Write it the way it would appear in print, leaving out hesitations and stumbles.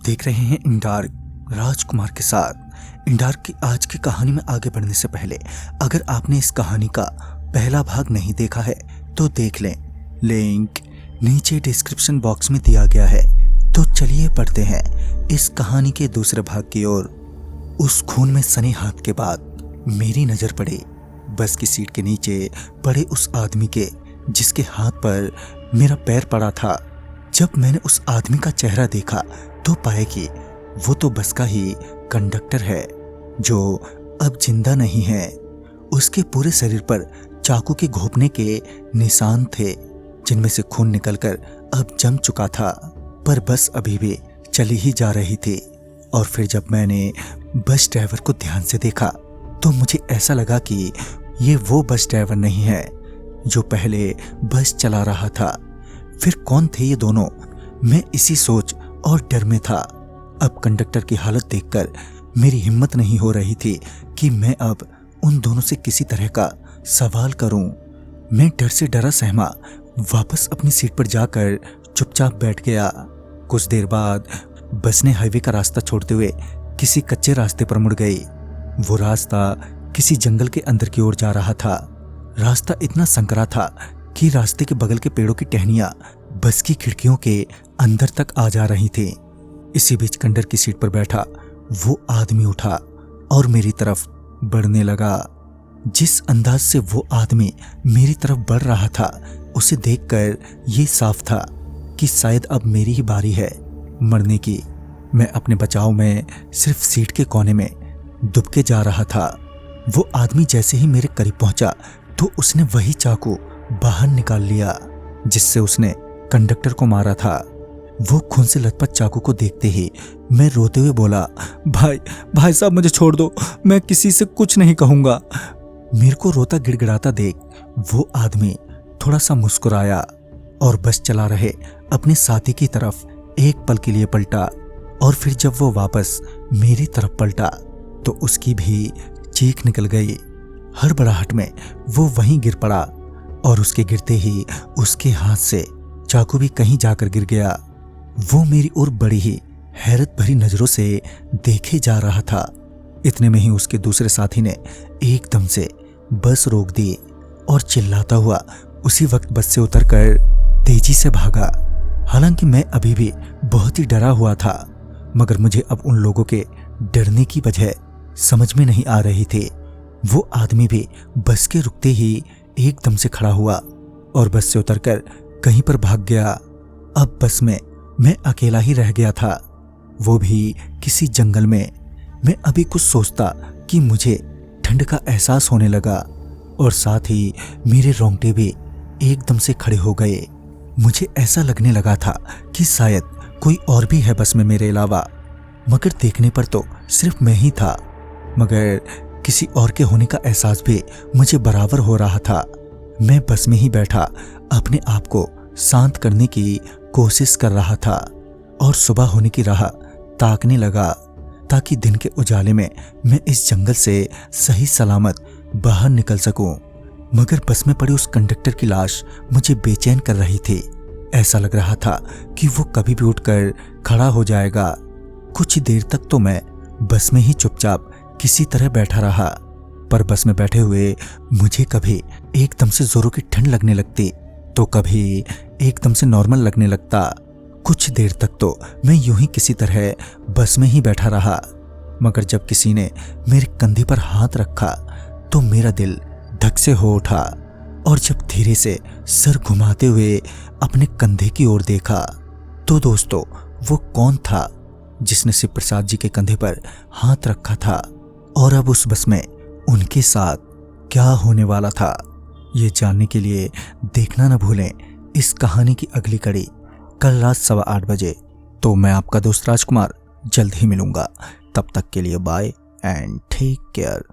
देख रहे हैं इन डार्क राजकुमार के साथ। इन डार्क की आज की कहानी में आगे बढ़ने से पहले अगर आपने इस कहानी का पहला भाग नहीं देखा है तो देख लें, लिंक नीचे डिस्क्रिप्शन बॉक्स में दिया गया है। तो चलिए पढ़ते हैं इस कहानी के दूसरे भाग की ओर। उस खून में सने हाथ के बाद मेरी नजर पड़ी बस की सीट के नीचे पड़े उस आदमी के जिसके हाथ पर मेरा पैर पड़ा था। जब मैंने उस आदमी का चेहरा देखा तो पाया कि वो तो बस का ही कंडक्टर है जो अब जिंदा नहीं है। उसके पूरे शरीर पर चाकू के घोंपने के निशान थे जिनमें से खून निकलकर अब जम चुका था, पर बस अभी भी चली ही जा रही थी। और फिर जब मैंने बस ड्राइवर को ध्यान से देखा तो मुझे ऐसा लगा कि ये वो बस ड्राइवर नहीं है जो पहले बस चला रहा था। फिर कौन थे ये दोनों? मैं इसी सोच और डर में था। अब कंडक्टर की हालत देखकर मेरी हिम्मत नहीं हो रही थी कि मैं अब उन दोनों से किसी तरह का सवाल करूं। मैं डर से डरा सहमा वापस अपनी सीट पर जाकर चुपचाप बैठ गया। कुछ देर बाद बस ने हाईवे का रास्ता छोड़ते हुए किसी कच्चे रास्ते पर मुड़ गई। वो रास्ता किसी जंगल के अंदर की ओर जा रहा था। रास्ता इतना संकरा था कि रास्ते के बगल के पेड़ों की टहनियां बस की खिड़कियों के अंदर तक आ जा रही थी। इसी बीच कंडक्टर की सीट पर बैठा वो आदमी उठा और मेरी तरफ बढ़ने लगा। जिस अंदाज से वो आदमी मेरी तरफ बढ़ रहा था उसे देखकर ये साफ था कि शायद अब मेरी ही बारी है मरने की। मैं अपने बचाव में सिर्फ सीट के कोने में दुबके जा रहा था। वो आदमी जैसे ही मेरे करीब पहुंचा तो उसने वही चाकू बाहर निकाल लिया जिससे उसने कंडक्टर को मारा था। वो खून से लथपथ चाकू को देखते ही मैं रोते हुए बोला, भाई साहब मुझे छोड़ दो, मैं किसी से कुछ नहीं कहूंगा। मेरे को रोता गिड़गिड़ाता देख वो आदमी थोड़ा सा मुस्कुराया और बस चला रहे अपने साथी की तरफ एक पल के लिए पलटा। और फिर जब वो वापस मेरी तरफ पलटा तो उसकी भी चीख निकल गई। हड़बड़ाहट में वो वहीं गिर पड़ा और उसके गिरते ही उसके हाथ से चाकू भी कहीं जाकर गिर गया। वो मेरी ओर बड़ी ही हैरत भरी नजरों से देखे जा रहा था। इतने में ही उसके दूसरे साथी ने एकदम से बस रोक दी और चिल्लाता हुआ उसी वक्त बस से उतरकर तेजी से भागा। हालांकि मैं अभी भी बहुत ही डरा हुआ था, मगर मुझे अब उन लोगों के डरने की वजह समझ में नहीं आ रही थी। वो आदमी भी बस के रुकते ही एकदम से खड़ा हुआ और बस से उतरकर कहीं पर भाग गया। अब बस में मैं अकेला ही रह गया था, वो भी किसी जंगल में। मैं अभी कुछ सोचता कि मुझे ठंड का एहसास होने लगा और साथ ही मेरे रोंगटे भी एकदम से खड़े हो गए। मुझे ऐसा लगने लगा था कि शायद कोई और भी है बस में मेरे अलावा, मगर देखने पर तो सिर्फ मैं ही था। मगर किसी और के होने का एहसास भी मुझे बराबर हो रहा था। मैं बस में ही बैठा अपने आप को शांत करने की कोशिश कर रहा था और सुबह होने की राह ताकने लगा ताकि दिन के उजाले में मैं इस जंगल से सही सलामत बाहर निकल सकूं। मगर बस में पड़ी उस कंडक्टर की लाश मुझे बेचैन कर रही थी। ऐसा लग रहा था कि वो कभी भी उठकर खड़ा हो जाएगा। कुछ देर तक तो मैं बस में ही चुपचाप किसी तरह बैठा रहा, पर बस में बैठे हुए मुझे कभी एकदम से जोरों की ठंड लगने लगती तो कभी एकदम से नॉर्मल लगने लगता। कुछ देर तक तो मैं यूं ही किसी तरह बस में ही बैठा रहा, मगर जब किसी ने मेरे कंधे पर हाथ रखा तो मेरा दिल धक से हो उठा। और जब धीरे से सर घुमाते हुए अपने कंधे की ओर देखा तो दोस्तों वो कौन था जिसने शिव प्रसाद जी के कंधे पर हाथ रखा था और अब उस बस में उनके साथ क्या होने वाला था, ये जानने के लिए देखना न भूलें इस कहानी की अगली कड़ी कल रात 8:15 बजे। तो मैं आपका दोस्त राजकुमार जल्द ही मिलूंगा। तब तक के लिए बाय एंड टेक केयर।